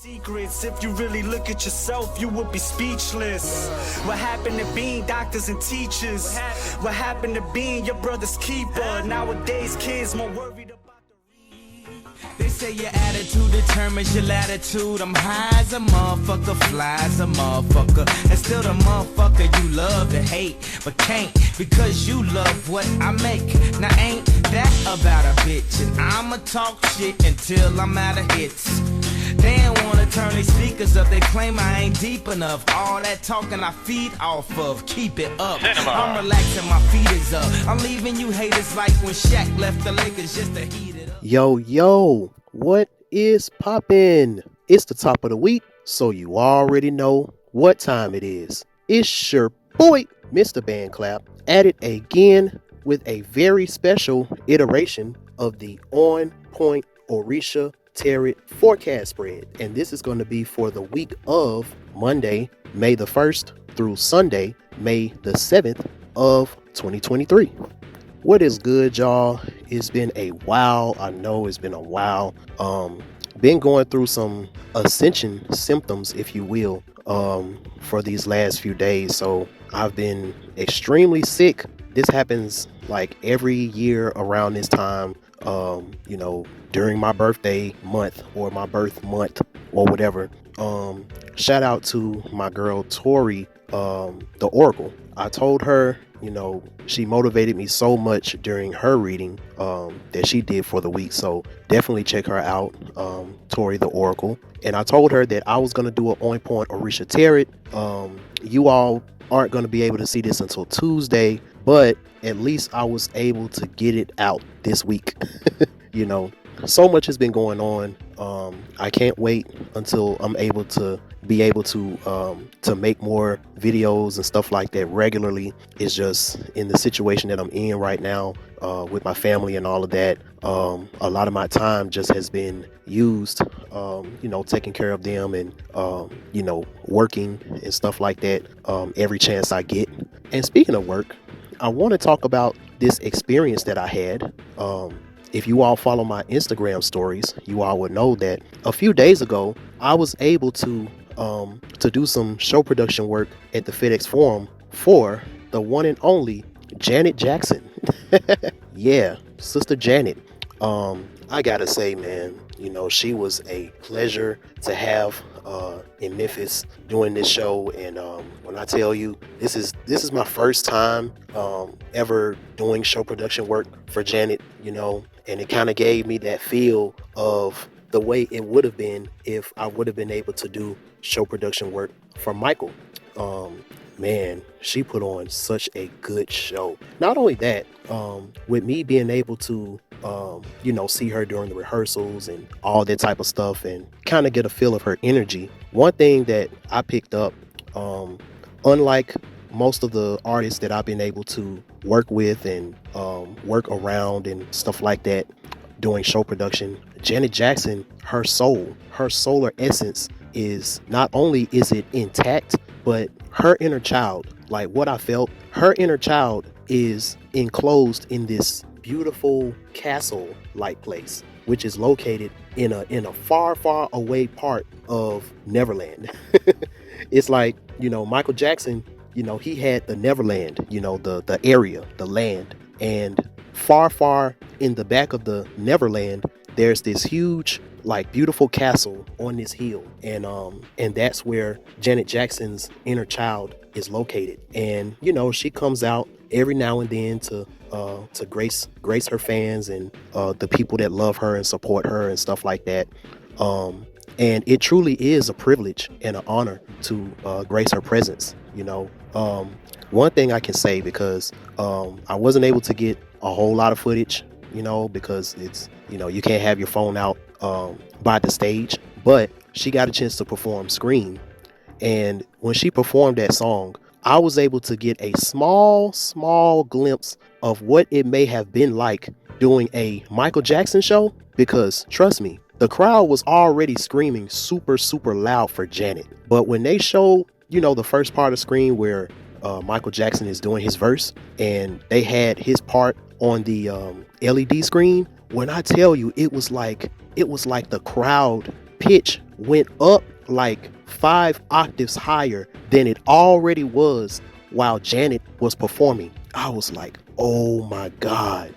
Secrets, if you really look at yourself, you would be speechless. What happened to being doctors and teachers? What happened to being your brother's keeper? Nowadays, kids more worried about They say your attitude determines your latitude. I'm high as a motherfucker, fly as a motherfucker, and still the motherfucker you love to hate, but can't because you love what I make. Now ain't that about a bitch? And I'ma talk shit until I'm out of hits. They ain't wanna turn their speakers up, they claim I ain't deep enough. All that talking I feed off of, keep it up. I'm relaxing, my feet is up. I'm leaving you haters like when Shaq left the Lakers just to heat it up. Yo, what is poppin'? It's the top of the week, so you already know what time it is. It's your boy, Mr.BandClap, at it again with a very special iteration of the On Point Orisha Tarot forecast spread, and this is going to be for the week of Monday, May the 1st through Sunday, May the 7th of 2023. What is good, y'all? It's been a while. I know it's been a while. Been going through some ascension symptoms, if you will, for these last few days. So I've been extremely sick. This happens like every year around this time, during my birthday month or my birth month or whatever. Shout out to my girl Tori, the Oracle. I told her, she motivated me so much during her reading that she did for the week. So definitely check her out, Tori the Oracle. And I told her that I was going to do an On Point Orisha Tarot. You all aren't going to be able to see this until Tuesday, but at least I was able to get it out this week. So much has been going on. I can't wait until I'm able to make more videos and stuff like that regularly. It's just in the situation that I'm in right now, with my family and all of that. A lot of my time just has been used, taking care of them and, working and stuff like that, every chance I get. And speaking of work, I want to talk about this experience that I had. If you all follow my Instagram stories, you all would know that a few days ago, I was able to do some show production work at the FedEx Forum for the one and only Janet Jackson. Yeah, Sister Janet. I gotta say, man, she was a pleasure to have in Memphis doing this show. And when I tell you, this is my first time ever doing show production work for Janet, and it kind of gave me that feel of the way it would have been if I would have been able to do show production work for Michael. Man, she put on such a good show. Not only that, with me being able to see her during the rehearsals and all that type of stuff and kind of get a feel of her energy. One thing that I picked up, unlike most of the artists that I've been able to work with and work around and stuff like that doing show production, Janet Jackson, her solar essence is not only is it intact, but her inner child, like what I felt, her inner child is enclosed in this beautiful castle-like place, which is located in a far away part of Neverland. It's like, Michael Jackson, he had the Neverland, the area, the land, and far in the back of the Neverland, there's this huge, like, beautiful castle on this hill, and that's where Janet Jackson's inner child is located. And she comes out every now and then to grace her fans and the people that love her and support her and stuff like that. And it truly is a privilege and an honor to grace her presence. One thing I can say, because I wasn't able to get a whole lot of footage, because it's, you can't have your phone out by the stage, but she got a chance to perform Scream. And when she performed that song, I was able to get a small glimpse of what it may have been like doing a Michael Jackson show, because trust me, the crowd was already screaming super loud for Janet. But when they showed, the first part of Scream where Michael Jackson is doing his verse and they had his part on the LED screen, when I tell you, it was like the crowd pitch went up like 5 octaves higher than it already was while Janet was performing. I was like, oh my God.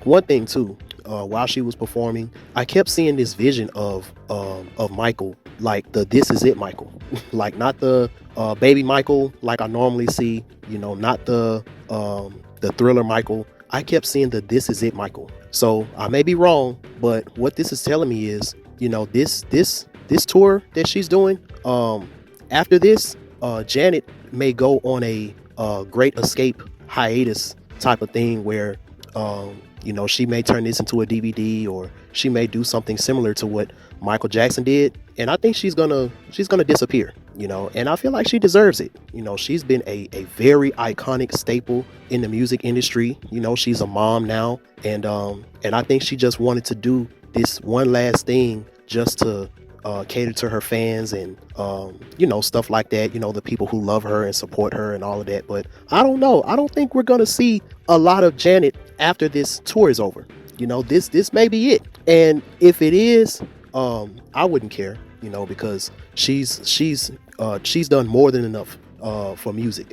One thing too, while she was performing, I kept seeing this vision of Michael, like the This Is It Michael, like not the baby Michael like I normally see, not the Thriller Michael. I kept seeing the This Is It Michael. So I may be wrong, but what this is telling me is, this tour that she's doing, after this, Janet may go on a Great Escape hiatus type of thing where, she may turn this into a DVD, or she may do something similar to what Michael Jackson did. And I think she's gonna disappear, and I feel like she deserves it. She's been a very iconic staple in the music industry. She's a mom now, and I think she just wanted to do this one last thing just to cater to her fans and stuff like that, the people who love her and support her and all of that. But I don't know, I don't think we're gonna see a lot of Janet after this tour is over. This may be it, and if it is, I wouldn't care, because she's done more than enough for music.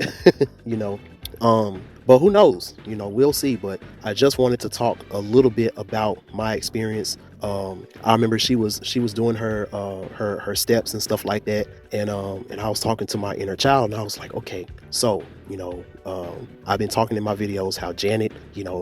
But who knows, we'll see. But I just wanted to talk a little bit about my experience. I remember she was doing her steps and stuff like that, and I was talking to my inner child, and I was like, okay, so I've been talking in my videos how Janet,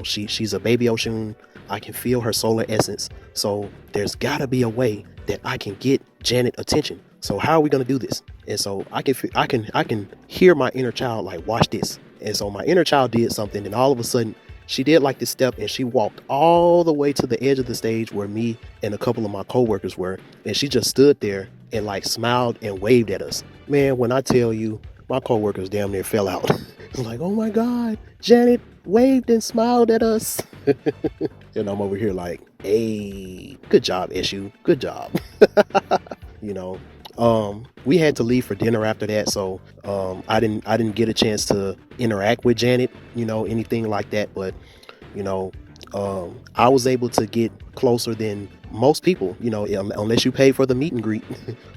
she's a baby Oshun. I can feel her solar essence, so there's gotta be a way that I can get Janet attention. So how are we gonna do this? And so I can hear my inner child like, watch this. And so my inner child did something, and all of a sudden she did like this step, and she walked all the way to the edge of the stage where me and a couple of my coworkers were, and she just stood there and like smiled and waved at us. Man, when I tell you, my coworkers damn near fell out. It's like, oh my God, Janet waved and smiled at us. And I'm over here like, hey, good job, Eshu, good job. We had to leave for dinner after that, so I didn't get a chance to interact with Janet, anything like that. But I was able to get closer than most people, unless you pay for the meet and greet.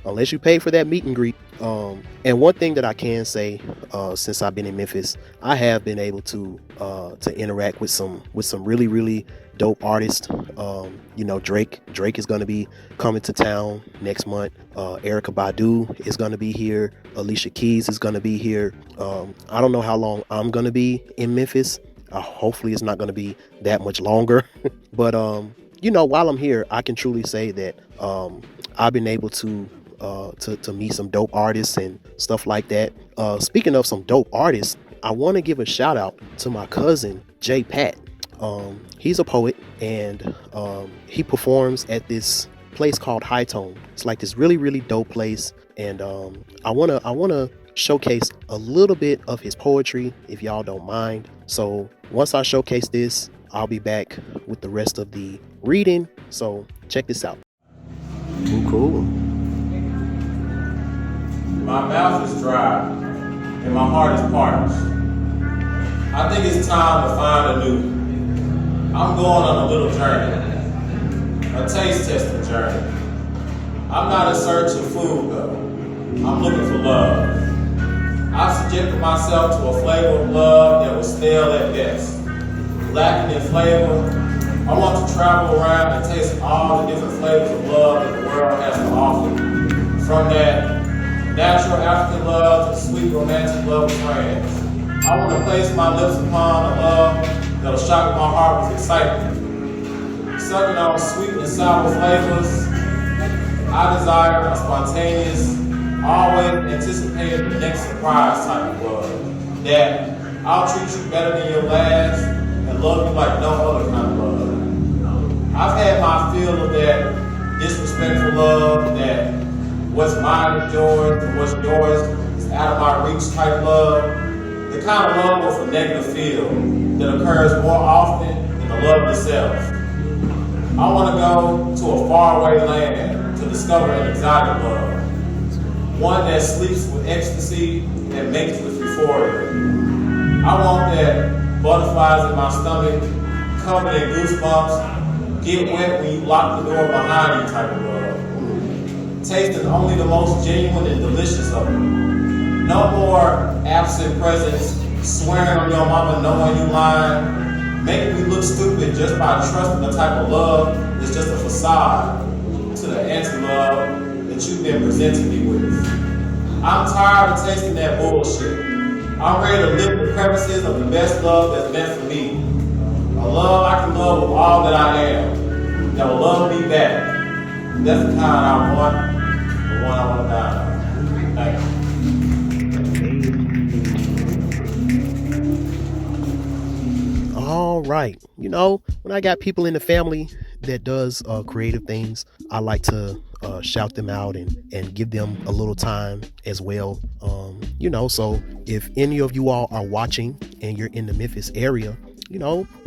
Unless you pay for that meet and greet. And one thing that I can say, since I've been in Memphis, I have been able to interact with some really, really dope artists. Drake is going to be coming to town next month. Erykah Badu is going to be here. Alicia Keys is going to be here. I don't know how long I'm going to be in Memphis. Hopefully it's not going to be that much longer. But while I'm here, I can truly say that I've been able to meet some dope artists and stuff like that. Speaking of some dope artists, I want to give a shout out to my cousin Jay Pat. He's a poet, and he performs at this place called High Tone. It's like this really, really dope place, and I wanna showcase a little bit of his poetry, if y'all don't mind. So once I showcase this, I'll be back with the rest of the reading. So check this out. Ooh, cool. My mouth is dry and my heart is parched. I think it's time to find a new. I'm going on a little journey, a taste testing journey. I'm not in search of food though. I'm looking for love. I've subjected myself to a flavor of love that was stale at best. Lacking in flavor, I want to travel around and taste all the different flavors of love that the world has to offer. From that natural African love to sweet romantic love with friends. I want to place my lips upon a love that'll shock my heart with excitement. Sucking on sweet and sour flavors, I desire a spontaneous, always anticipating the next surprise type of love. That I'll treat you better than your last and love you like no other kind of love. I've had my fill of that disrespectful love, that what's mine is yours and what's yours is out of my reach type love. The kind of love with a negative feel that occurs more often than the love itself. I want to go to a faraway land to discover an exotic love. One that sleeps with ecstasy and makes with euphoria. I want that butterflies in my stomach, covered in goosebumps, get wet when you lock the door behind you type of love. tasting only the most genuine and delicious of them. No more absent presence, swearing on your mama, knowing you lying, making me look stupid just by trusting the type of love that's just a facade to the anti-love that you've been presenting me with. I'm tired of tasting that bullshit. I'm ready to live the premises of the best love that's meant for me. A love I can love with all that I am, that will love me back. That's the kind I want, the one I want to die. Thank you. All right. When I got people in the family that does creative things, I like to shout them out and give them a little time as well. So if any of you all are watching and you're in the Memphis area,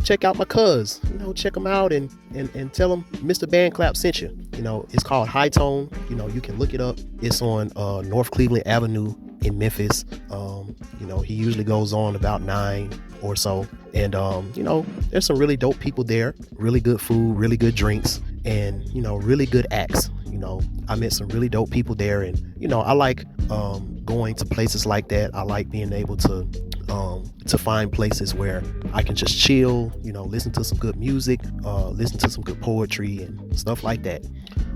check out my cuz, check them out and tell them Mr.BandClap sent you. It's called High Tone. You can look it up. It's on North Cleveland Avenue in Memphis. He usually goes on about 9 or so. And, there's some really dope people there, really good food, really good drinks, and, really good acts. I met some really dope people there. And, I like going to places like that. I like being able to find places where I can just chill, listen to some good music, listen to some good poetry and stuff like that.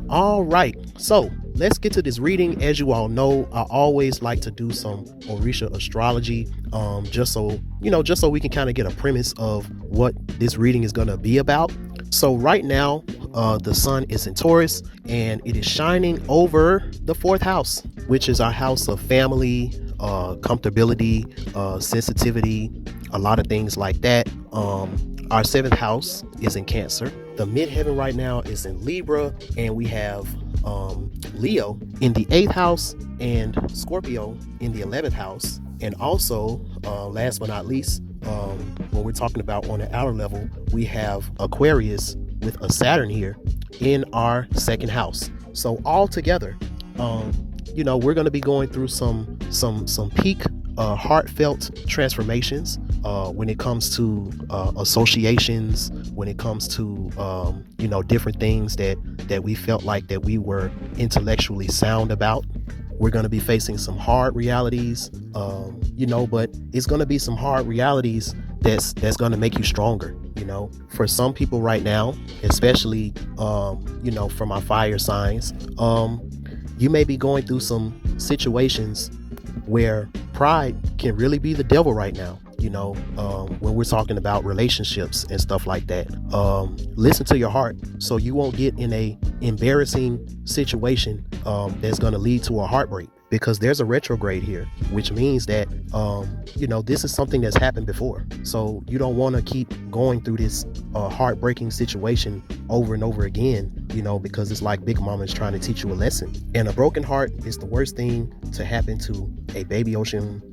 All right, so let's get to this reading. As you all know, I always like to do some Orisha astrology, just so we can kind of get a premise of what this reading is going to be about. So right now, the sun is in Taurus and it is shining over the 4th house, which is our house of family, comfortability, sensitivity, a lot of things like that. Our 7th house is in Cancer. The midheaven right now is in Libra, and we have Leo in the 8th house and Scorpio in the 11th house. And also, last but not least, when we're talking about on the outer level, we have Aquarius with a Saturn here in our 2nd house. So all together, we're going to be going through some peak heartfelt transformations when it comes to associations, when it comes to different things that we felt like that we were intellectually sound about. We're going to be facing some hard realities, but it's going to be some hard realities that's going to make you stronger. For some people right now, especially for my fire signs, you may be going through some situations where pride can really be the devil right now. When we're talking about relationships and stuff like that, listen to your heart so you won't get in a embarrassing situation that's going to lead to a heartbreak, because there's a retrograde here, which means that this is something that's happened before. So you don't want to keep going through this heartbreaking situation over and over again, because it's like Big Mama is trying to teach you a lesson. And a broken heart is the worst thing to happen to a baby Ocean,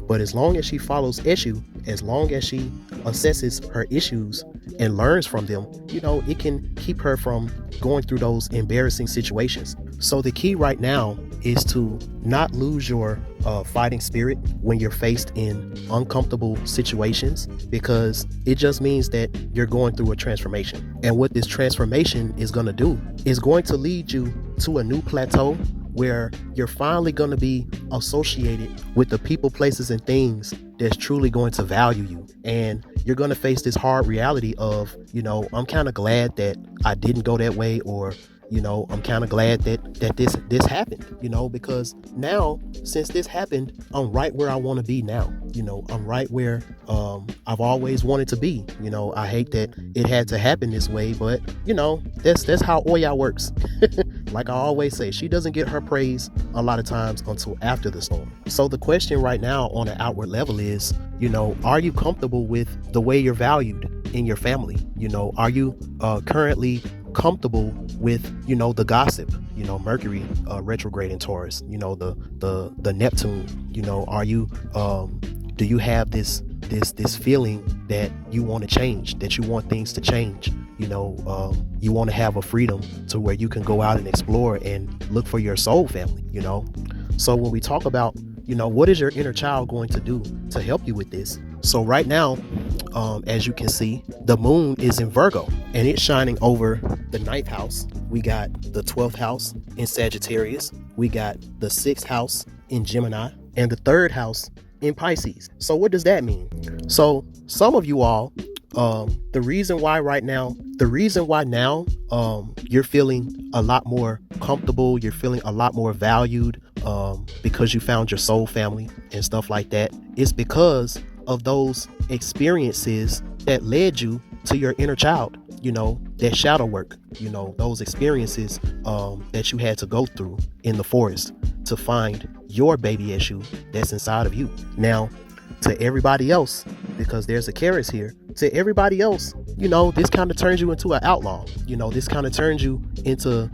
but as long as she follows Eshu, as long as she assesses her issues and learns from them, it can keep her from going through those embarrassing situations. So the key right now is to not lose your fighting spirit when you're faced in uncomfortable situations, because it just means that you're going through a transformation. And what this transformation is going to do is going to lead you to a new plateau where you're finally going to be associated with the people, places, and things that's truly going to value you. And you're going to face this hard reality of, I'm kind of glad that I didn't go that way, or I'm kind of glad that this happened, because now, since this happened, I'm right where I want to be now. I'm right where I've always wanted to be. I hate that it had to happen this way, but that's how Oya works. Like I always say, she doesn't get her praise a lot of times until after the storm. So the question right now on an outward level is, are you comfortable with the way you're valued in your family? Are you currently comfortable with the gossip, Mercury retrograde in Taurus, the Neptune, are you do you have this feeling that you want to change, that you want things to change? You want to have a freedom to where you can go out and explore and look for your soul family. So when we talk about what is your inner child going to do to help you with this, So right now, as you can see, the moon is in Virgo and it's shining over the 9th house. We got the 12th house in Sagittarius. We got the 6th house in Gemini and the 3rd house in Pisces. So what does that mean? So some of you all, the reason why now you're feeling a lot more comfortable, you're feeling a lot more valued, because you found your soul family and stuff like that, is because of those experiences that led you to your inner child, that shadow work, those experiences that you had to go through in the forest to find your baby issue that's inside of you. Now, to everybody else, because there's a Charis here, to everybody else, this kind of turns you into an outlaw. This kind of turns you into,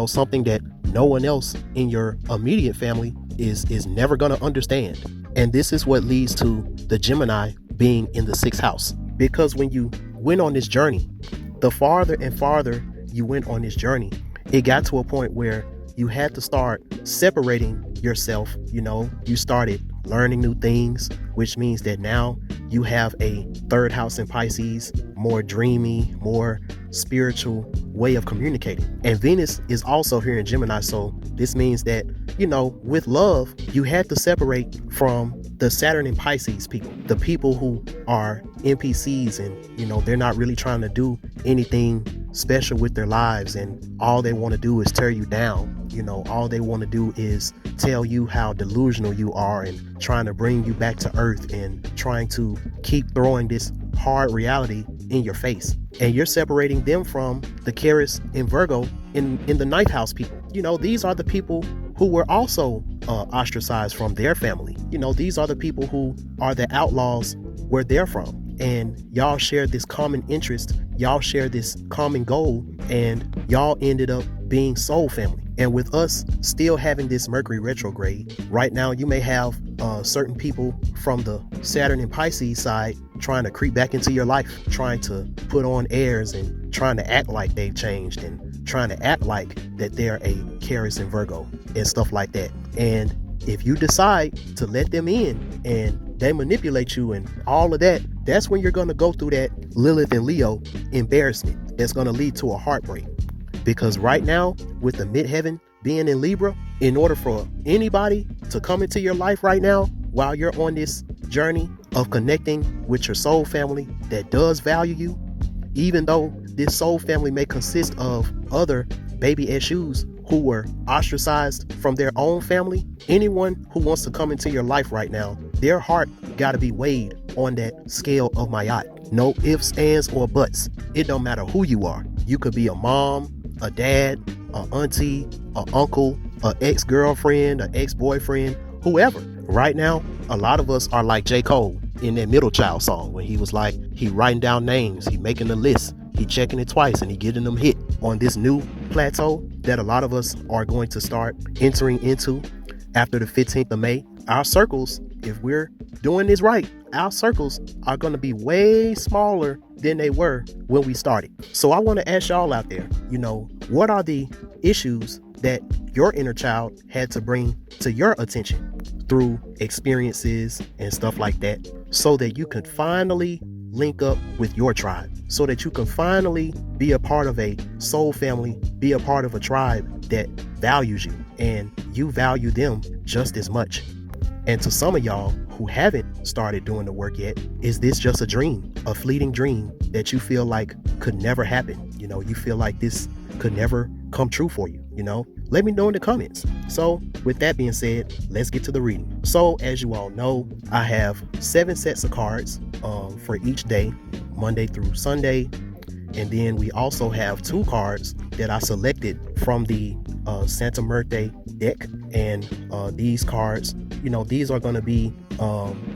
something that no one else in your immediate family is never going to understand. And this is what leads to the Gemini being in the 6th house. Because when you went on this journey, the farther and farther you went on this journey, it got to a point where you had to start separating yourself. You started learning new things, which means that now you have a 3rd house in Pisces, more dreamy, more spiritual way of communicating. And Venus is also here in Gemini. So this means that, with love, you had to separate from the Saturn and Pisces people, the people who are NPCs and, they're not really trying to do anything special with their lives. And all they want to do is tear you down. All they want to do is tell you how delusional you are and trying to bring you back to earth and trying to keep throwing this hard reality in your face. And you're separating them from the Charis in Virgo in the 9th house people. These are the people who were also ostracized from their family. These are the people who are the outlaws where they're from. And y'all share this common interest, y'all share this common goal, and y'all ended up being soul family. And with us still having this Mercury retrograde, right now you may have certain people from the Saturn and Pisces side trying to creep back into your life, trying to put on airs and trying to act like they've changed and trying to act like that they're a Charis and Virgo and stuff like that. And if you decide to let them in and they manipulate you and all of that, that's when you're going to go through that Lilith and Leo embarrassment that's going to lead to a heartbreak. Because right now, with the midheaven being in Libra, in order for anybody to come into your life right now, while you're on this journey of connecting with your soul family that does value you, even though this soul family may consist of other baby issues who were ostracized from their own family, anyone who wants to come into your life right now, their heart got to be weighed on that scale of Mayat. No ifs, ands, or buts. It don't matter who you are. You could be a mom, a dad, a auntie, a uncle, a ex-girlfriend, an ex-boyfriend, whoever. Right now, a lot of us are like J. Cole in that Middle Child song when he was like, he writing down names, he making a list, he checking it twice, and he getting them hit on this new plateau that a lot of us are going to start entering into after the 15th of May. Our circles, if we're doing this right, our circles are going to be way smaller than they were when we started. So I want to ask y'all out there, what are the issues that your inner child had to bring to your attention through experiences and stuff like that, so that you could finally link up with your tribe, so that you can finally be a part of a soul family, be a part of a tribe that values you and you value them just as much. And to some of y'all who haven't started doing the work yet, is this just a dream, a fleeting dream that you feel like could never happen? You feel like this could never come true for you, Let me know in the comments. So with that being said, let's get to the reading. So as you all know, I have 7 sets of cards for each day, Monday through Sunday. And then we also have 2 cards that I selected from the Santa Muerte deck. And these cards, these are going to be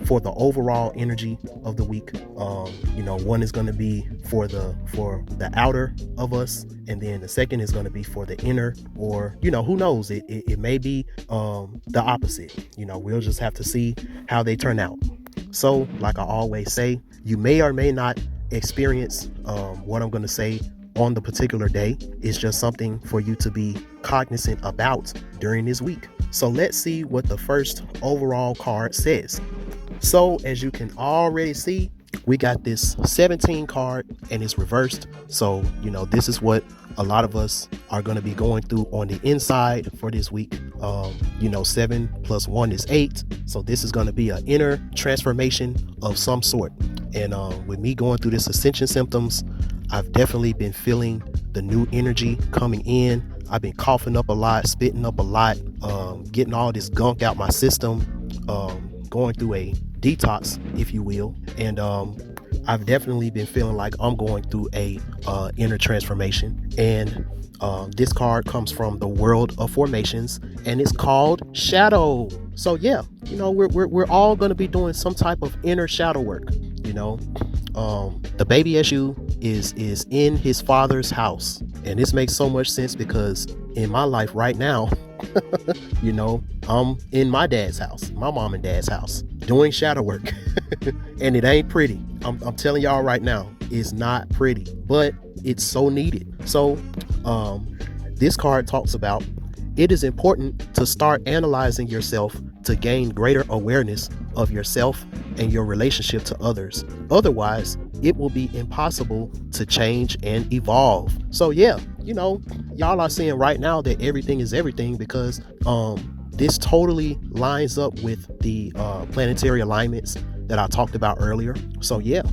for the overall energy of the week. One is going to be for the outer of us, and then the second is going to be for the inner, or who knows, it may be the opposite. We'll just have to see how they turn out. So like I always say, you may or may not experience what I'm going to say on the particular day. It's just something for you to be cognizant about during this week. So let's see what the first overall card says. So as you can already see, we got this 17 card and it's reversed. So, this is what a lot of us are going to be going through on the inside for this week. 7 plus 1 is 8. So this is going to be an inner transformation of some sort. And with me going through this ascension symptoms, I've definitely been feeling the new energy coming in. I've been coughing up a lot, spitting up a lot, getting all this gunk out my system, going through a detox, if you will. And I've definitely been feeling like I'm going through a inner transformation. And this card comes from the World of Formations, and it's called Shadow. So yeah, we're all going to be doing some type of inner shadow work. The baby issue is in his father's house, and this makes so much sense because in my life right now, I'm in my dad's house, my mom and dad's house, doing shadow work. And it ain't pretty. I'm telling y'all right now, it's not pretty, but it's so needed. So this card talks about it is important to start analyzing yourself to gain greater awareness of yourself and your relationship to others. Otherwise, it will be impossible to change and evolve. So yeah, y'all are seeing right now that everything is everything because this totally lines up with the planetary alignments that I talked about earlier. So yeah,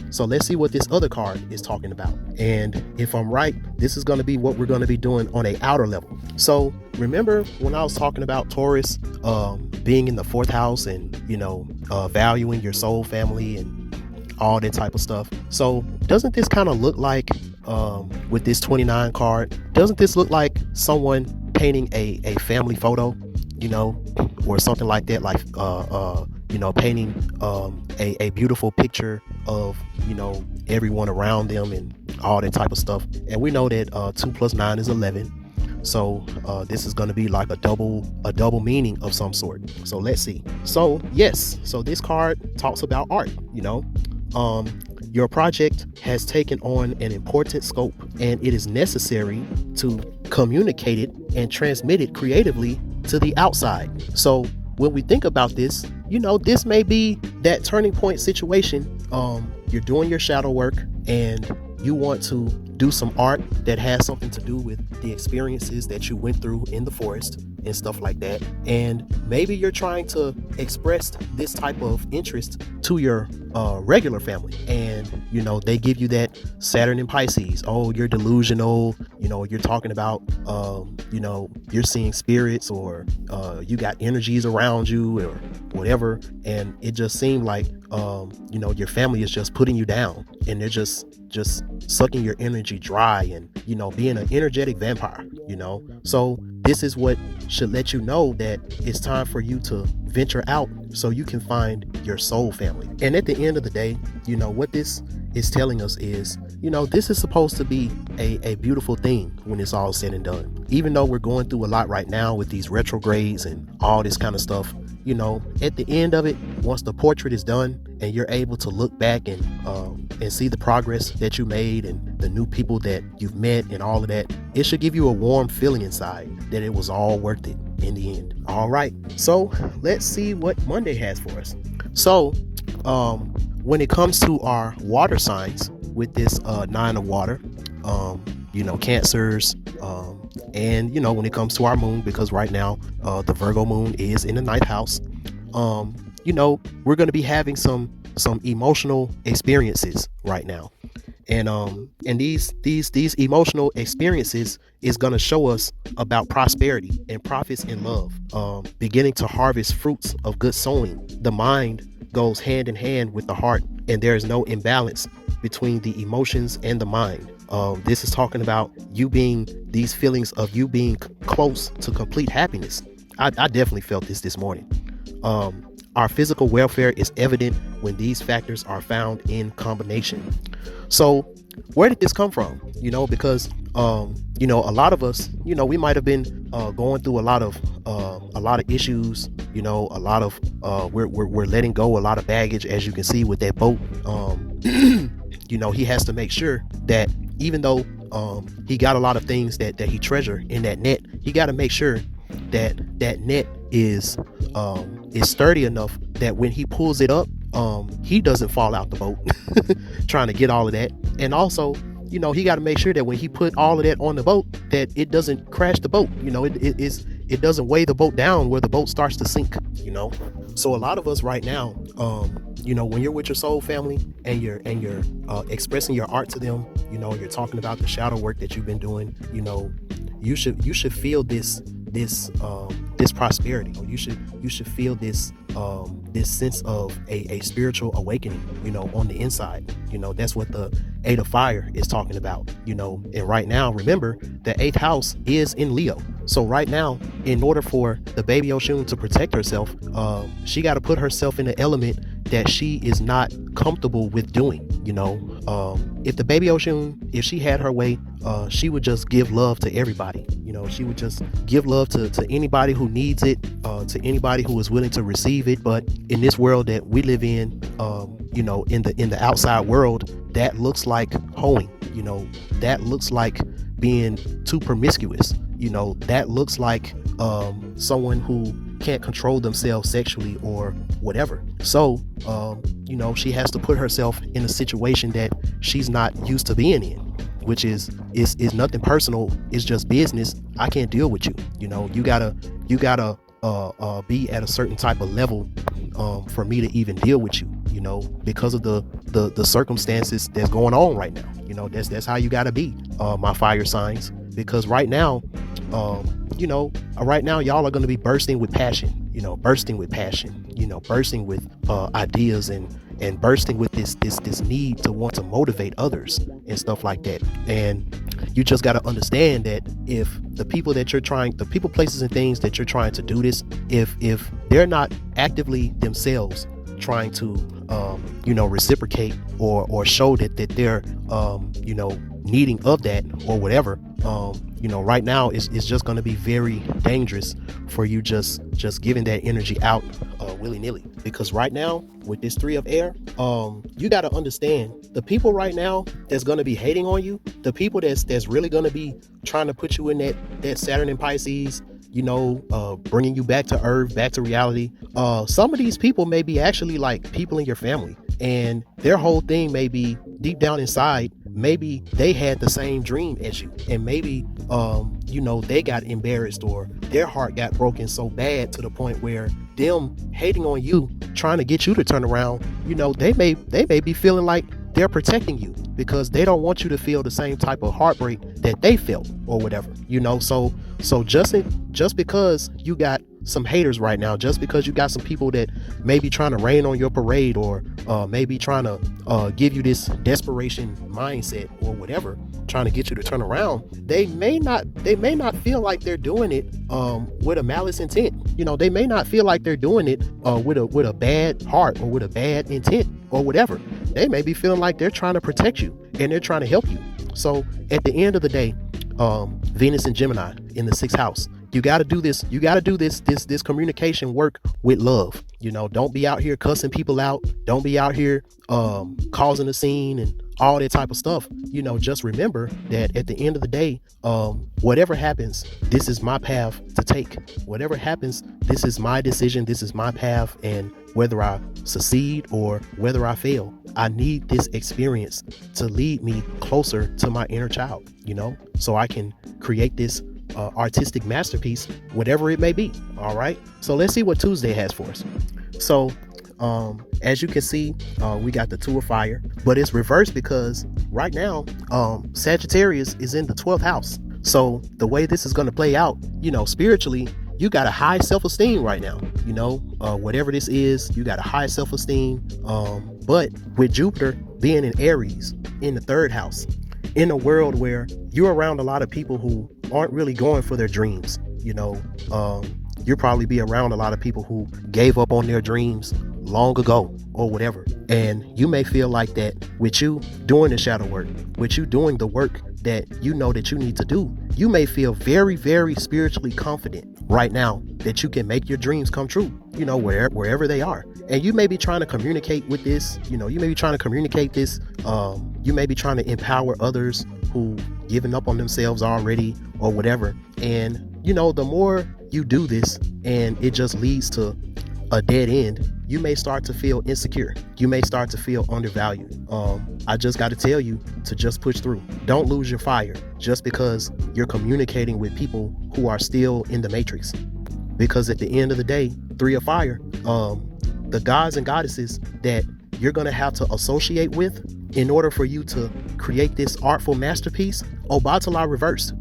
so let's see what this other card is talking about. And if I'm right, this is going to be what we're going to be doing on a outer level. So remember when I was talking about Taurus being in the 4th house and, valuing your soul family and all that type of stuff. So doesn't this kind of look like with this 29 card, doesn't this look like someone painting a family photo, or something like that, like painting a beautiful picture of everyone around them and all that type of stuff. And we know that 2 plus 9 is 11. So this is going to be like a double meaning of some sort. So let's see. So yes, so this card talks about art. Your project has taken on an important scope, and it is necessary to communicate it and transmit it creatively to the outside. So when we think about this, this may be that turning point situation. You're doing your shadow work and you want to do some art that has something to do with the experiences that you went through in the forest and stuff like that. And maybe you're trying to express this type of interest to your regular family, and they give you that Saturn in Pisces. Oh, you're delusional. You're talking about you're seeing spirits, or you got energies around you or whatever, and it just seemed like your family is just putting you down, and they're just sucking your energy dry and being an energetic vampire. So this is what should let you know that it's time for you to venture out so you can find your soul family. And at the end of the day, what this is telling us is, this is supposed to be a beautiful thing when it's all said and done. Even though we're going through a lot right now with these retrogrades and all this kind of stuff, at the end of it, once the portrait is done and you're able to look back and see the progress that you made and the new people that you've met and all of that, it should give you a warm feeling inside that it was all worth it in the end. All right, so let's see what Monday has for us. So when it comes to our water signs with this 9 of water, Cancers, and when it comes to our moon, because right now the Virgo moon is in the 9th house, we're going to be having some emotional experiences right now, and these emotional experiences is going to show us about prosperity and profits in love, beginning to harvest fruits of good sowing. The mind goes hand in hand with the heart, and there is no imbalance between the emotions and the mind. This is talking about these feelings of you being close to complete happiness. I definitely felt this morning. Our physical welfare is evident when these factors are found in combination. So where did this come from? Because a lot of us, we might have been going through a lot of issues. A lot of we're letting go a lot of baggage, as you can see with that boat. He has to make sure that even though he got a lot of things that he treasure in that net, he got to make sure that net is is sturdy enough that when he pulls it up, he doesn't fall out the boat trying to get all of that. And also, you know, he got to make sure that when he put all of that on the boat, that it doesn't crash the boat. You know, it doesn't weigh the boat down where the boat starts to sink, you know. So a lot of us right now, you know, when you're with your soul family and you're expressing your art to them, you know, you're talking about the shadow work that you've been doing, you know, you should feel this prosperity. You should feel this sense of a spiritual awakening, you know, on the inside. You know, that's what the 8 of fire is talking about, you know. And right now, remember, the 8th house is in Leo. So right now, in order for the baby Oshun to protect herself, she got to put herself in an element that she is not comfortable with doing. You know, if the baby Oshun, if she had her way, she would just give love to everybody. You know, she would just give love to anybody who needs it, to anybody who is willing to receive it. But in this world that we live in, you know, in the outside world, that looks like hoeing. You know, that looks like being too promiscuous. You know, that looks like someone who can't control themselves sexually or whatever. So, you know, she has to put herself in a situation that she's not used to being in, which is nothing personal. It's just business. I can't deal with you. You know, you gotta be at a certain type of level for me to even deal with you, you know, because of the circumstances that's going on right now. You know, that's how you gotta be, my fire signs, because right now, you know, right now y'all are going to be bursting with passion, you know, bursting with ideas and bursting with this need to want to motivate others and stuff like that. And you just got to understand that if the people, places and things that you're trying to do this, if they're not actively themselves trying to, you know, reciprocate or show that they're, you know, needing of that or whatever, you know, right now it's just going to be very dangerous for you just giving that energy out willy-nilly. Because right now with this 3 of air, you got to understand the people right now that's going to be hating on you, the people that's really going to be trying to put you in that Saturn and Pisces, you know, bringing you back to earth, back to reality. Some of these people may be actually like people in your family, and their whole thing may be deep down inside, maybe they had the same dream as you, and maybe you know, they got embarrassed or their heart got broken so bad to the point where them hating on you, trying to get you to turn around, you know, they may be feeling like they're protecting you because they don't want you to feel the same type of heartbreak that they felt or whatever, you know. So just because you got some haters right now, just because you got some people that may be trying to rain on your parade or maybe trying to give you this desperation mindset or whatever, trying to get you to turn around, they may not feel like they're doing it with a malice intent. You know, they may not feel like they're doing it with a bad heart or with a bad intent or whatever. They may be feeling like they're trying to protect you and they're trying to help you. So at the end of the day, Venus and Gemini in the 6th house, you got to do this. You got to do this communication work with love. You know, don't be out here cussing people out. Don't be out here causing a scene and all that type of stuff. You know, just remember that at the end of the day, whatever happens, this is my path to take. Whatever happens, this is my decision. This is my path. And whether I succeed or whether I fail, I need this experience to lead me closer to my inner child, you know, so I can create this artistic masterpiece, whatever it may be. All right. So let's see what Tuesday has for us. So as you can see, we got the 2 of fire, but it's reversed because right now Sagittarius is in the 12th house. So the way this is going to play out, you know, spiritually, you got a high self-esteem right now. You know, whatever this is, you got a high self-esteem. But with Jupiter being in Aries in the 3rd house, in a world where you're around a lot of people who aren't really going for their dreams, you know, you'll probably be around a lot of people who gave up on their dreams long ago or whatever. And you may feel like that with you doing the shadow work, with you doing the work that you know that you need to do, you may feel very, very spiritually confident right now that you can make your dreams come true, you know, wherever they are. And you may be trying to communicate with this, you know, you may be trying to communicate this, you may be trying to empower others who given up on themselves already or whatever. And, you know, the more you do this and it just leads to a dead end, you may start to feel insecure. You may start to feel undervalued. I just got to tell you to just push through. Don't lose your fire just because you're communicating with people who are still in the matrix. Because at the end of the day, 3 of fire, the gods and goddesses that you're going to have to associate with in order for you to create this artful masterpiece, Obatala reversed.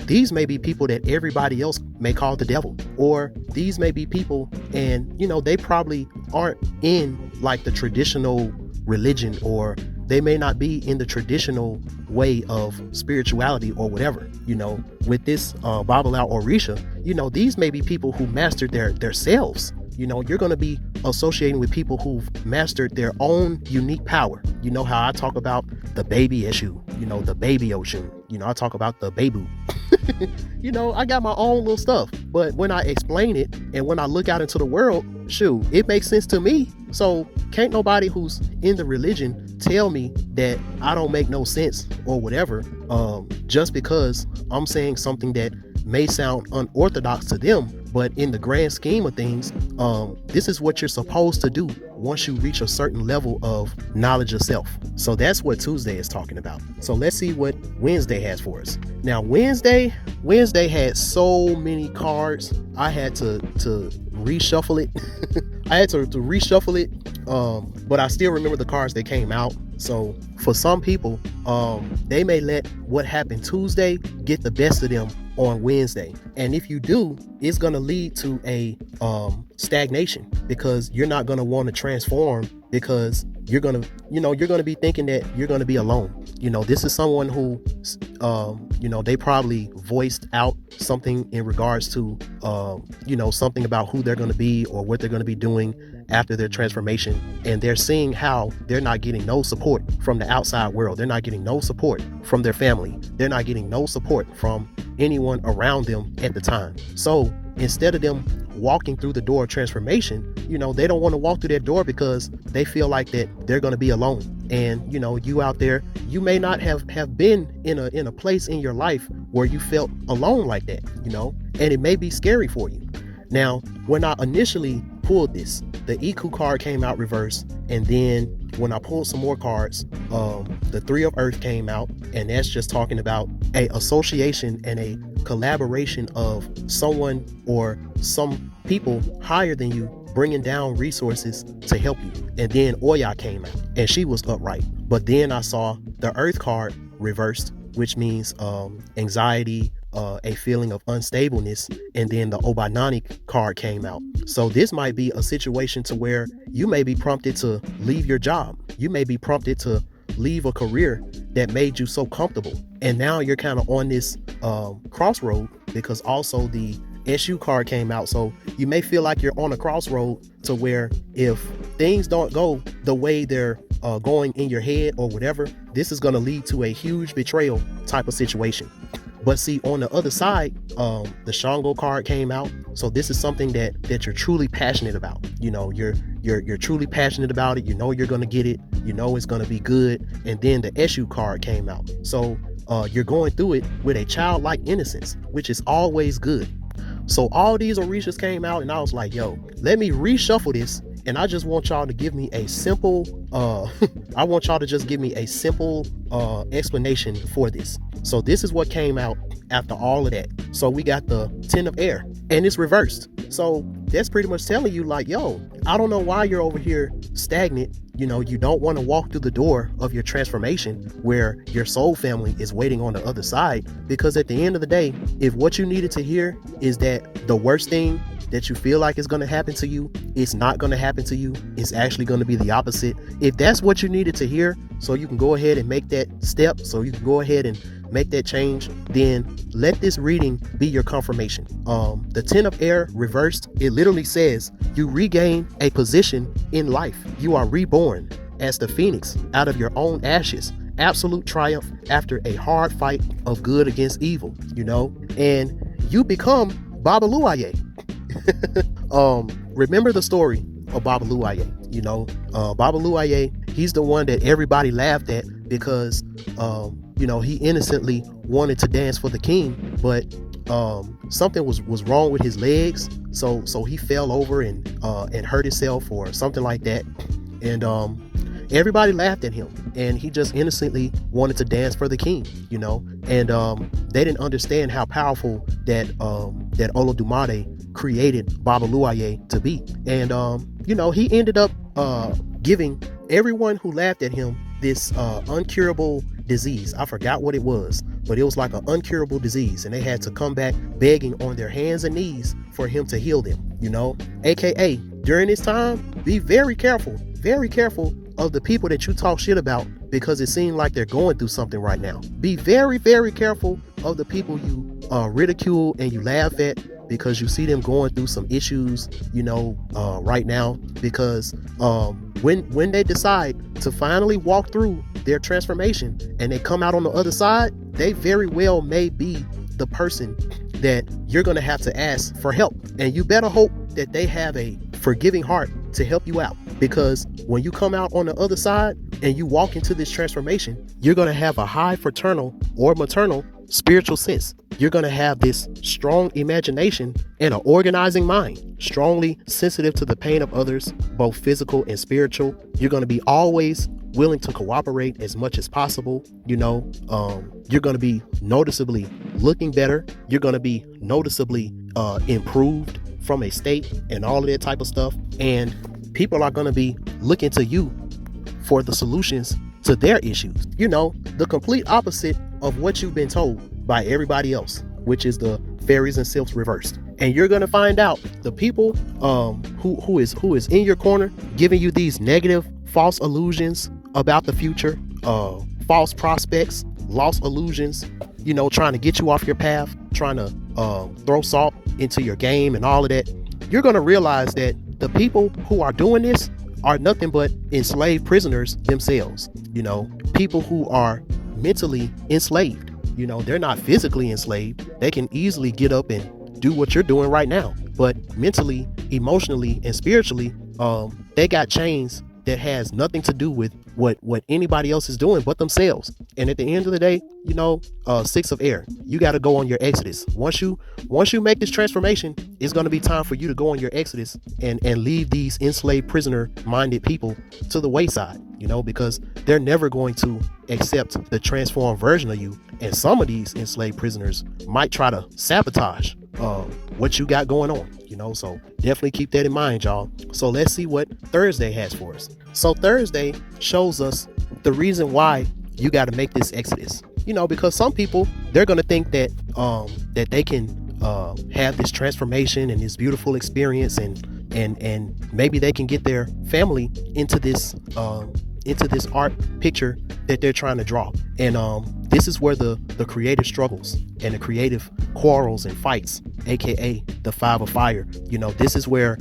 These may be people that everybody else may call the devil, or these may be people, and they probably aren't in like the traditional religion, or they may not be in the traditional way of spirituality or whatever. With this Babala or Risha, these may be people who mastered their selves. You're going to be associating with people who've mastered their own unique power. You know how I talk about the baby issue, the baby ocean, I talk about the babu. I got my own little stuff, but when I explain it and when I look out into the world, shoot, it makes sense to me. So can't nobody who's in the religion tell me that I don't make no sense or whatever, just because I'm saying something that may sound unorthodox to them, but in the grand scheme of things, this is what you're supposed to do once you reach a certain level of knowledge of self. So that's what Tuesday is talking about. So let's see what Wednesday has for us. Now Wednesday had so many cards. I had to reshuffle it. I had to reshuffle it, but I still remember the cards that came out. So for some people, they may let what happened Tuesday get the best of them on Wednesday. And if you do, it's going to lead to a stagnation, because you're not going to want to transform, because you're going to be thinking that you're going to be alone. This is someone who, they probably voiced out something in regards to, something about who they're going to be or what they're going to be doing after their transformation, and they're seeing how they're not getting no support from the outside world. They're not getting no support from their family. They're not getting no support from anyone around them at the time. So instead of them walking through the door of transformation, they don't want to walk through that door because they feel like that they're going to be alone. And you out there, you may not have been in a place in your life where you felt alone like that, and it may be scary for you. Now, when I initially pulled this, the Iku card came out reverse, and then when I pulled some more cards, the 3 of Earth came out, and that's just talking about a association and a collaboration of someone or some people higher than you bringing down resources to help you. And then Oya came out, and she was upright. But then I saw the Earth card reversed, which means anxiety, a feeling of unstableness, and then the Obanani card came out. So this might be a situation to where you may be prompted to leave your job. You may be prompted to leave a career that made you so comfortable, and now you're kind of on this crossroad, because also the SU card came out. So you may feel like you're on a crossroad to where if things don't go the way they're going in your head or whatever, this is going to lead to a huge betrayal type of situation. But see, on the other side, the Shango card came out. So this is something that you're truly passionate about. You're truly passionate about it. You're going to get it. It's going to be good. And then the SU card came out. So you're going through it with a childlike innocence, which is always good. So all these Orishas came out, and I was like, yo, let me reshuffle this. And I just want y'all to give me a simple, I want y'all to just give me a simple explanation for this. So this is what came out after all of that. So we got the 10 of Air, and it's reversed. So that's pretty much telling you like, yo, I don't know why you're over here stagnant. You don't want to walk through the door of your transformation where your soul family is waiting on the other side. Because at the end of the day, if what you needed to hear is that the worst thing that you feel like is going to happen to you, it's not going to happen to you. It's actually going to be the opposite. If that's what you needed to hear, so you can go ahead and make that step, so you can go ahead and make that change, then let this reading be your confirmation. The 10 of Air reversed, it literally says you regain a position in life. You are reborn as the phoenix out of your own ashes. Absolute triumph after a hard fight of good against evil, and you become Babaluaye. Remember the story of Babaluaye. Babaluaye, he's the one that everybody laughed at because he innocently wanted to dance for the king, but something was wrong with his legs, so he fell over and hurt himself or something like that, and everybody laughed at him, and he just innocently wanted to dance for the king, and they didn't understand how powerful that Olodumare created Babaluaye to be. And he ended up giving everyone who laughed at him this uncurable disease. I forgot what it was, but it was like an uncurable disease, and they had to come back begging on their hands and knees for him to heal them, AKA, during this time, be very careful of the people that you talk shit about, because it seems like they're going through something right now. Be very, very careful of the people you ridicule and you laugh at, because you see them going through some issues, right now, because when they decide to finally walk through their transformation and they come out on the other side, they very well may be the person that you're going to have to ask for help. And you better hope that they have a forgiving heart to help you out, because when you come out on the other side and you walk into this transformation, you're going to have a high fraternal or maternal spiritual sense. You're going to have this strong imagination and an organizing mind, strongly sensitive to the pain of others, both physical and spiritual. You're going to be always willing to cooperate as much as possible. You're going to be noticeably looking better. You're going to be noticeably improved from a state and all of that type of stuff. And people are going to be looking to you for the solutions to their issues. The complete opposite of what you've been told by everybody else, which is the fairies and sylphs reversed. And you're going to find out the people who is in your corner giving you these negative false illusions about the future, false prospects, lost illusions, trying to get you off your path, trying to throw salt into your game and all of that. You're going to realize that the people who are doing this are nothing but enslaved prisoners themselves. People who are mentally enslaved. They're not physically enslaved. They can easily get up and do what you're doing right now, but mentally, emotionally, and spiritually, they got chains that has nothing to do with what anybody else is doing but themselves. And at the end of the day, 6 of air, you got to go on your exodus. Once you make this transformation, it's going to be time for you to go on your exodus and leave these enslaved prisoner minded people to the wayside, because they're never going to accept the transformed version of you. And some of these enslaved prisoners might try to sabotage what you got going on, so definitely keep that in mind, y'all. So let's see what Thursday has for us. So Thursday shows us the reason why you got to make this exodus, because some people, they're going to think that that they can have this transformation and this beautiful experience, and maybe they can get their family into this art picture that they're trying to draw. And this is where the creative struggles and the creative quarrels and fights, aka the 5 of fire, this is where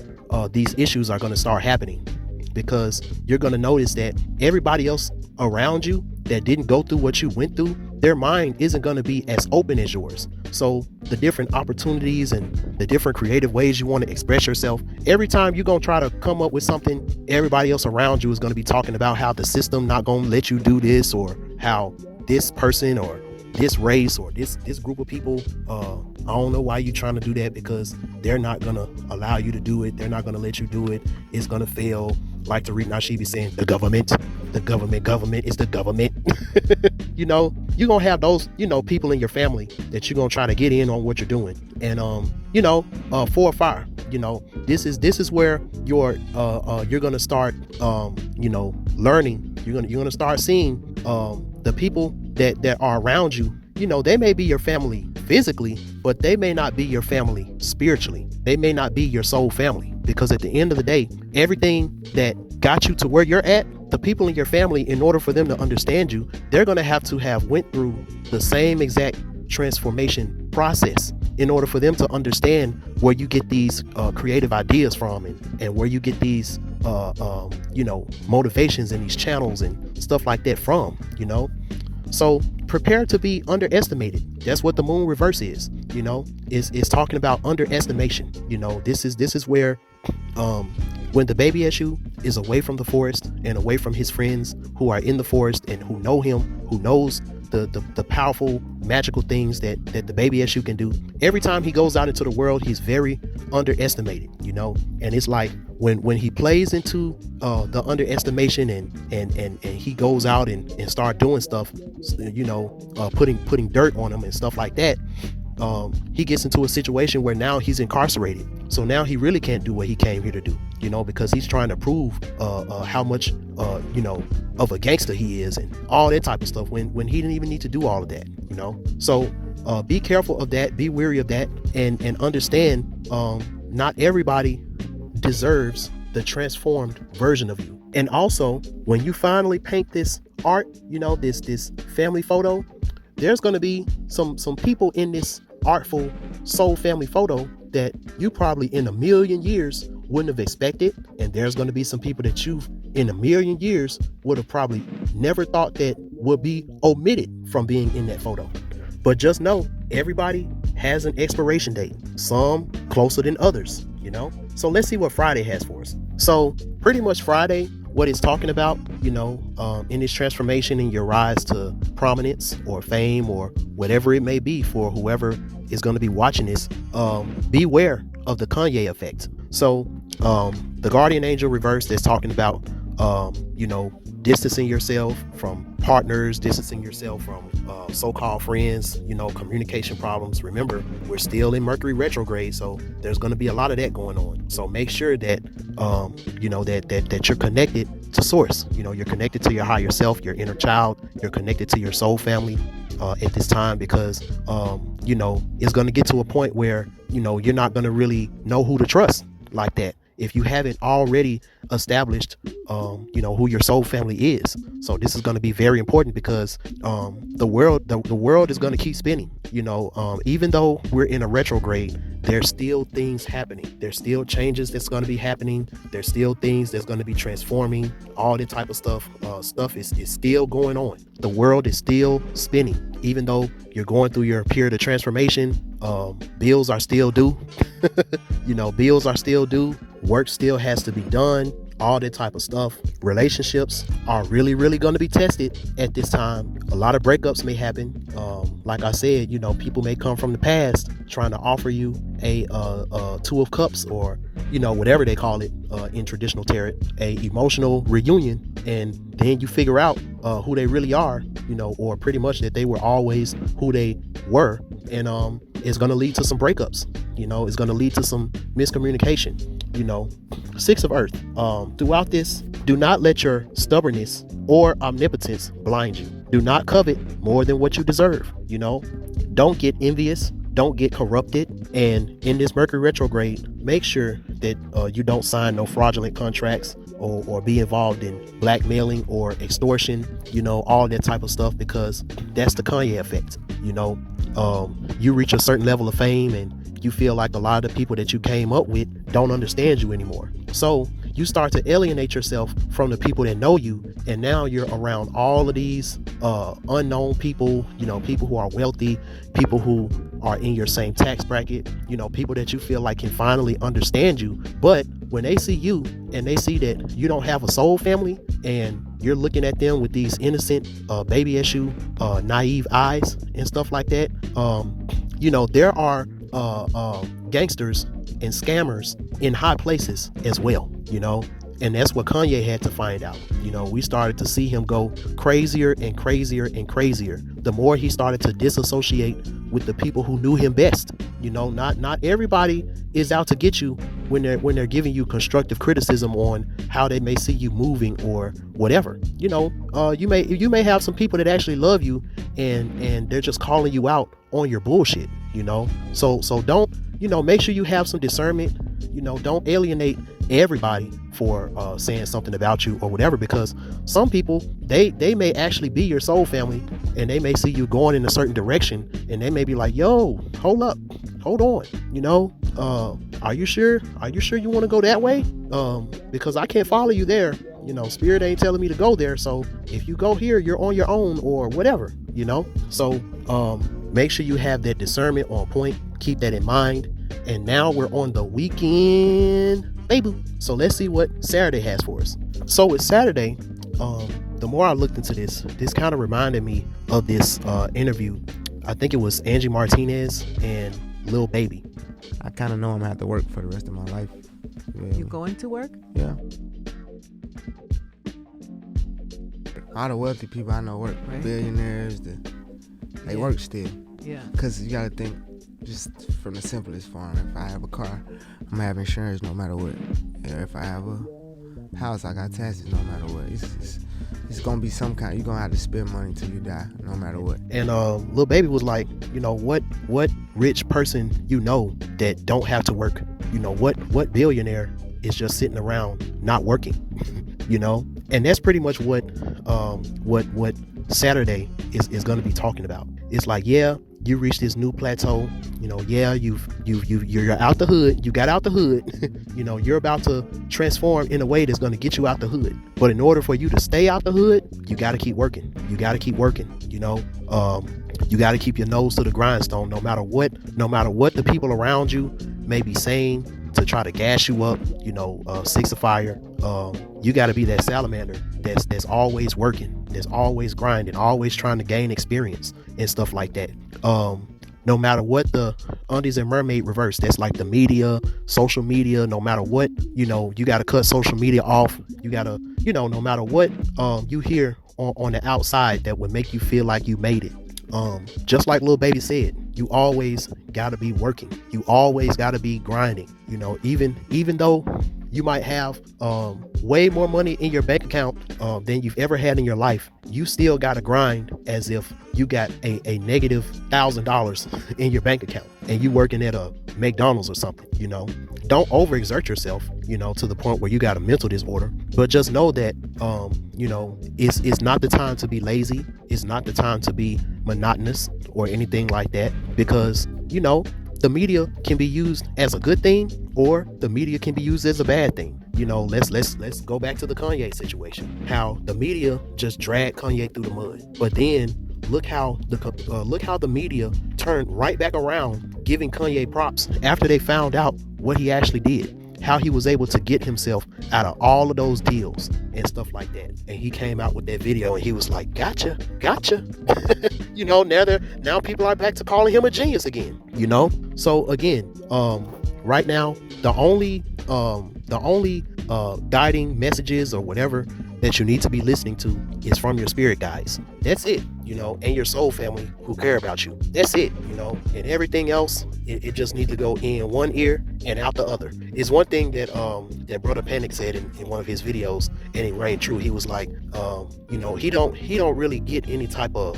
these issues are going to start happening, because you're going to notice that everybody else around you that didn't go through what you went through, their mind isn't going to be as open as yours. So the different opportunities and the different creative ways you want to express yourself, every time you're going to try to come up with something, everybody else around you is going to be talking about how the system not going to let you do this, or how this person or this race or this group of people, I don't know why you're trying to do that, because they're not going to allow you to do it. They're not going to let you do it. It's going to fail. Like Tariq Nasheed be saying, the government is the government. You're going to have those, people in your family that you're going to try to get in on what you're doing. And, 4 of fire, this is where you're going to start, learning. You're going to start seeing the people that are around you. They may be your family physically, but they may not be your family spiritually. They may not be your soul family, because at the end of the day, everything that got you to where you're at, the people in your family, in order for them to understand you, they're going to have went through the same exact transformation process in order for them to understand where you get these creative ideas from, and where you get these motivations and these channels and stuff like that from. So prepare to be underestimated. That's what the moon reverse is. Is talking about underestimation. This is where when the baby Eshu is away from the forest and away from his friends who are in the forest and who know him, who knows the powerful magical things that the baby SU can do. Every time he goes out into the world, he's very underestimated, you know. And it's like when he plays into the underestimation and he goes out and start doing stuff, you know, putting dirt on him and stuff like that. He gets into a situation where now he's incarcerated. So now he really can't do what he came here to do, you know, because he's trying to prove how much, you know, of a gangster he is and all that type of stuff when he didn't even need to do all of that, you know. So be careful of that, be wary of that, and understand not everybody deserves the transformed version of you. And also, when you finally paint this art, you know, this family photo, there's going to be some people in this artful soul family photo that you probably in a million years wouldn't have expected, and there's going to be some people that you in a million years would have probably never thought that would be omitted from being in that photo. But just know, everybody has an expiration date, some closer than others, you know. So let's see what Friday has for us. So pretty much Friday, what it's talking about, you know, in this transformation, in your rise to prominence or fame or whatever it may be for whoever is going to be watching this, beware of the Kanye effect. So the guardian angel reverse that's talking about, you know, distancing yourself from partners, distancing yourself from so-called friends, you know, communication problems. Remember, we're still in Mercury retrograde, so there's going to be a lot of that going on. So make sure that you know, that you're connected to source. You know, you're connected to your higher self, your inner child. You're connected to your soul family at this time, because you know, it's going to get to a point where, you know, you're not going to really know who to trust like that if you haven't already established you know, who your soul family is. So this is going to be very important, because the world is going to keep spinning, you know. Even though we're in a retrograde, there's still things happening, there's still changes that's going to be happening, there's still things that's going to be transforming, all that type of stuff is still going on. The world is still spinning, even though you're going through your period of transformation. Bills are still due. You know, bills are still due, work still has to be done, all that type of stuff. Relationships are really going to be tested at this time. A lot of breakups may happen. Like I said, you know, people may come from the past trying to offer you a two of cups, or, you know, whatever they call it in traditional tarot, a emotional reunion, and then you figure out who they really are, you know, or pretty much that they were always who they were, and it's going to lead to some breakups. You know, it's going to lead to some miscommunication. You know, 6 of Earth. Throughout this, do not let your stubbornness or omnipotence blind you. Do not covet more than what you deserve. You know, don't get envious. Don't get corrupted. And in this Mercury retrograde, make sure that you don't sign no fraudulent contracts or be involved in blackmailing or extortion, you know, all that type of stuff, because that's the Kanye effect. You know, you reach a certain level of fame and you feel like a lot of the people that you came up with don't understand you anymore. So you start to alienate yourself from the people that know you, and now you're around all of these unknown people, you know, people who are wealthy, people who are in your same tax bracket, you know, people that you feel like can finally understand you. But when they see you and they see that you don't have a soul family, and you're looking at them with these innocent baby issue naive eyes and stuff like that, you know, there are gangsters and scammers in high places as well, you know. And that's what Kanye had to find out. You know, we started to see him go crazier and crazier and crazier the more he started to disassociate with the people who knew him best. You know, not everybody is out to get you when they're giving you constructive criticism on how they may see you moving or whatever. You know, you may have some people that actually love you, and they're just calling you out on your bullshit, you know. So don't, you know, make sure you have some discernment. You know, don't alienate everybody for saying something about you or whatever, because some people, they may actually be your soul family, and they may see you going in a certain direction, and they may be like, yo, hold on, you know, are you sure you want to go that way? Because I can't follow you there, you know, spirit ain't telling me to go there, so if you go here, you're on your own or whatever, you know. So make sure you have that discernment on point, keep that in mind. And now we're on the weekend, baby. So let's see what Saturday has for us. So with Saturday, the more I looked into this kind of reminded me of this interview. I think it was Angie Martinez and Lil Baby. I kind of know I'm gonna have to work for the rest of my life. Yeah. You going to work? Yeah. All the wealthy people I know work. Right. Billionaires, they work still. Yeah. Because you gotta think just from the simplest form. If I have a car, I'm gonna have insurance no matter what. Yeah, if I have a house, I got taxes no matter what. It's gonna be some kind. You're gonna have to spend money till you die, no matter what. And Lil Baby was like, you know, what rich person you know that don't have to work? You know, what billionaire is just sitting around not working? You know, and that's pretty much what Saturday is going to be talking about. It's like, yeah, you reached this new plateau. You know, yeah, you're out the hood. You got out the hood. You know, you're about to transform in a way that's going to get you out the hood. But in order for you to stay out the hood, you got to keep working. You got to keep working. You know, you got to keep your nose to the grindstone, no matter what the people around you may be saying to try to gas you up. You know, six a fire. You got to be that salamander that's always working, that's always grinding, always trying to gain experience and stuff like that. No matter what the Undies and Mermaid reverse, that's like the media, social media, no matter what, you know, you got to cut social media off. You got to, you know, no matter what you hear on the outside that would make you feel like you made it. Just like Lil Baby said, you always got to be working. You always got to be grinding. You know, even though you might have way more money in your bank account than you've ever had in your life, you still got to grind as if you got a negative $1,000 in your bank account and you working at a McDonald's or something. You know, don't overexert yourself, you know, to the point where you got a mental disorder. But just know that you know, it's not the time to be lazy. It's not the time to be monotonous or anything like that, because, you know, the media can be used as a good thing or the media can be used as a bad thing. You know, let's go back to the Kanye situation. How the media just dragged Kanye through the mud, but then look how the media turned right back around, giving Kanye props after they found out what he actually did. How he was able to get himself out of all of those deals and stuff like that. And he came out with that video and he was like, gotcha. You know, now people are back to calling him a genius again, you know? So again, right now, the only guiding messages or whatever that you need to be listening to is from your spirit guides. That's it, you know, and your soul family who care about you. That's it, you know, and everything else, it just needs to go in one ear and out the other. It's one thing that that Brother Panic said in one of his videos, and it rang true. He was like, you know, he don't really get any type of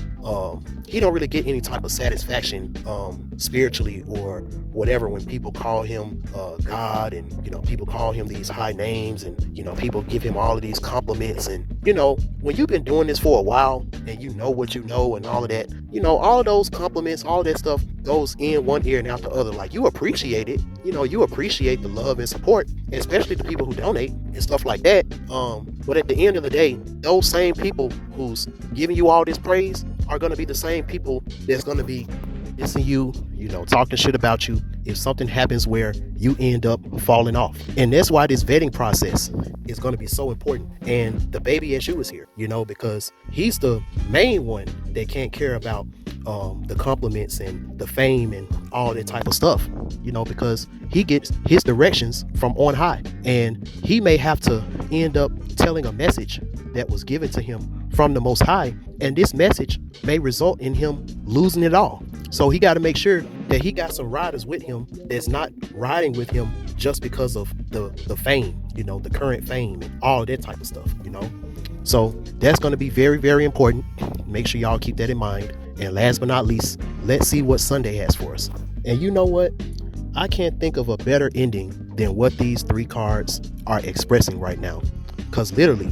satisfaction spiritually or whatever when people call him God, and, you know, people call him these high names, and, you know, people give him all of these compliments. And, you know, when you've been doing this for a while and you know what you know and all of that, you know, all of those compliments, all that stuff goes in one ear and out the other. Like, you appreciate it, you know, you appreciate the love and support, especially the people who donate and stuff like that. But at the end of the day, those same people who's giving you all this praise are going to be the same people that's going to be dissing you, you know, talking shit about you if something happens where you end up falling off. And that's why this vetting process is going to be so important. And the baby SU is here, you know, because he's the main one that can't care about the compliments and the fame and all that type of stuff, you know, because he gets his directions from on high, and he may have to end up telling a message that was given to him from the Most High, and this message may result in him losing it all. So he got to make sure that he got some riders with him that's not riding with him just because of the fame, you know, the current fame and all that type of stuff, you know. So that's going to be very, very important. Make sure y'all keep that in mind. And last but not least, let's see what Sunday has for us. And you know what? I can't think of a better ending than what these three cards are expressing right now. Because literally,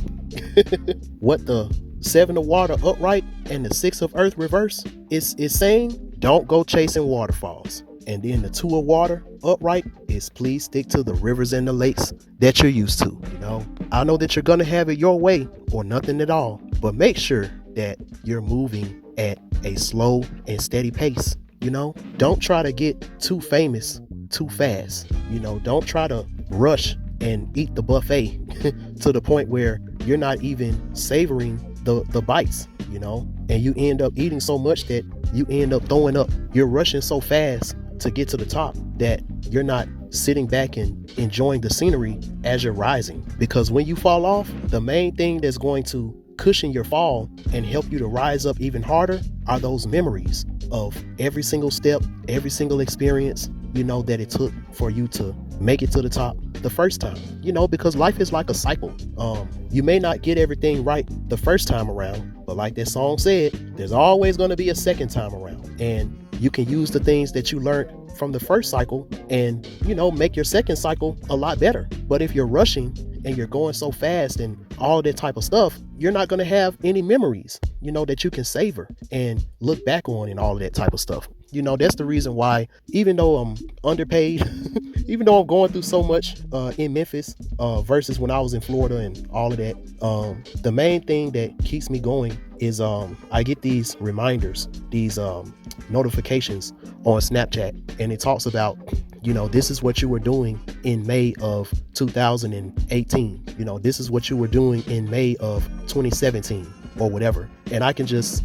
what the 7 of water upright and the 6 of earth reverse is saying, don't go chasing waterfalls. And then the 2 of water upright is please stick to the rivers and the lakes that you're used to. You know, I know that you're going to have it your way or nothing at all, but make sure that you're moving at a slow and steady pace. You know, don't try to get too famous too fast. You know, don't try to rush and eat the buffet to the point where you're not even savoring the bites, and you end up eating so much that you end up throwing up. You're rushing so fast to get to the top that you're not sitting back and enjoying the scenery as you're rising. Because when you fall off, the main thing that's going to cushion your fall and help you to rise up even harder are those memories of every single step, every single experience, that it took for you to make it to the top the first time. Because life is like a cycle. You may not get everything right the first time around, but like that song said, there's always going to be a second time around. And you can use the things that you learned from the first cycle and, make your second cycle a lot better. But if you're rushing and you're going so fast and all that type of stuff, you're not going to have any memories, that you can savor and look back on and all of that type of stuff. That's the reason why, even though I'm underpaid, even though I'm going through so much in Memphis versus when I was in Florida and all of that, the main thing that keeps me going is I get these reminders, these notifications on Snapchat, and it talks about, this is what you were doing in May of 2018. This is what you were doing in May of 2017 or whatever. And I can just,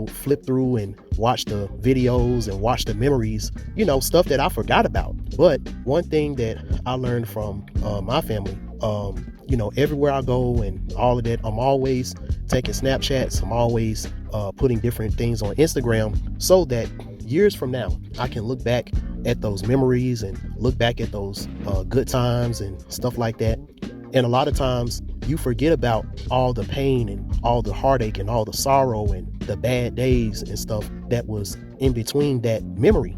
flip through and watch the videos and watch the memories, stuff that I forgot about. But one thing that I learned from my family, everywhere I go and all of that, I'm always taking Snapchats. I'm always putting different things on Instagram so that years from now, I can look back at those memories and look back at those good times and stuff like that. And a lot of times you forget about all the pain and all the heartache and all the sorrow and the bad days and stuff that was in between that memory.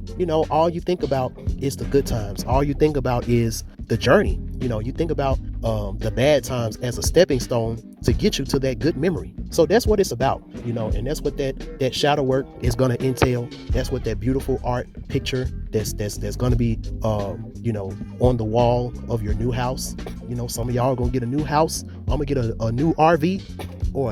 All you think about is the good times. All you think about is the journey. You think about the bad times as a stepping stone to get you to that good memory. So that's what it's about, and that's what that shadow work is going to entail. That's what that beautiful art picture that's going to be, on the wall of your new house. Some of y'all are going to get a new house. I'm going to get a new RV or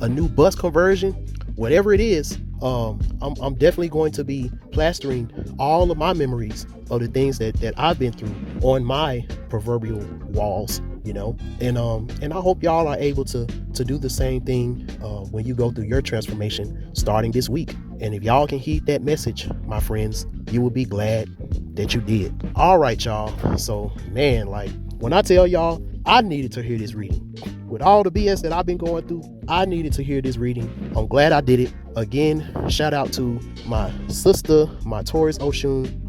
a new bus conversion, whatever it is. I'm definitely going to be plastering all of my memories of the things that I've been through on my proverbial walls, and I hope y'all are able to do the same thing when you go through your transformation starting this week. And if y'all can heed that message, my friends, you will be glad that you did. All right, y'all. So, man, like when I tell y'all, I needed to hear this reading. With all the BS that I've been going through, I needed to hear this reading. I'm glad I did it. Again, shout out to my sister, my Taurus Oshun,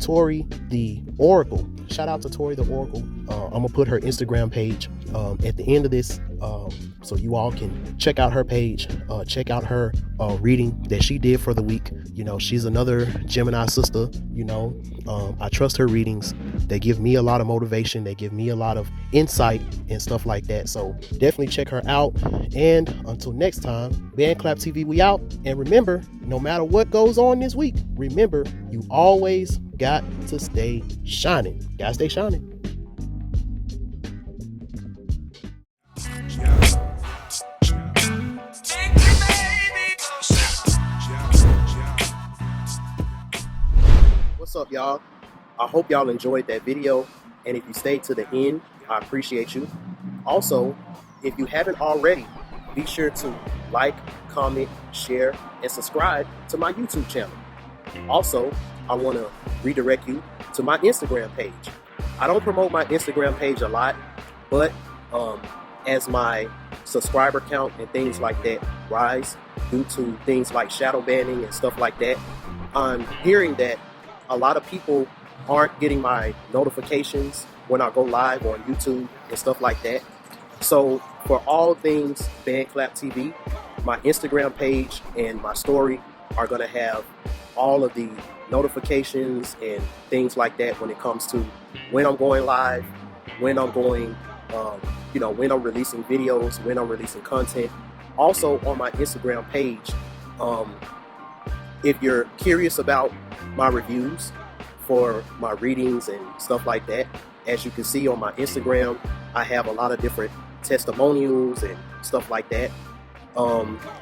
Tori the Oracle. Shout out to Tori the Oracle. I'm gonna put her Instagram page at the end of this, so you all can check out her page, check out her reading that she did for the week. She's another Gemini sister. I trust her readings. They give me a lot of motivation. They give me a lot of insight and stuff like that. So definitely check her out. And until next time, BandClap TV, we out. And remember, no matter what goes on this week, remember, you always got to stay shining. Gotta stay shining. What's up, y'all? I hope y'all enjoyed that video, and if you stayed to the end, I appreciate you. Also, if you haven't already, be sure to like, comment, share, and subscribe to my YouTube channel. Also, I want to redirect you to my Instagram page. I don't promote my Instagram page a lot, but as my subscriber count and things like that rise due to things like shadow banning and stuff like that, I'm hearing that a lot of people aren't getting my notifications when I go live on YouTube and stuff like that. So for all things BandClap TV, my Instagram page and my story are going to have all of the notifications and things like that when it comes to when I'm going live, when I'm going, when I'm releasing videos, when I'm releasing content. Also on my Instagram page, if you're curious about my reviews for my readings and stuff like that, as you can see on my Instagram, I have a lot of different testimonials and stuff like that.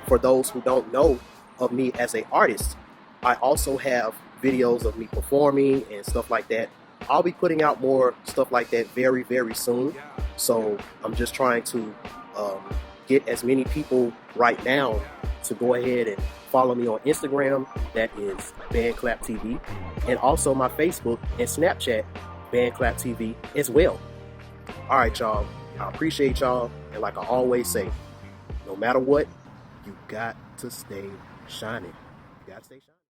For those who don't know of me as an artist, I also have videos of me performing and stuff like that. I'll be putting out more stuff like that very, very soon. So I'm just trying to get as many people right now to go ahead and follow me on Instagram. That is BandClap TV. And also my Facebook and Snapchat, BandClap TV as well. All right, y'all. I appreciate y'all. And like I always say, no matter what, you got to stay shining. You got to stay shining.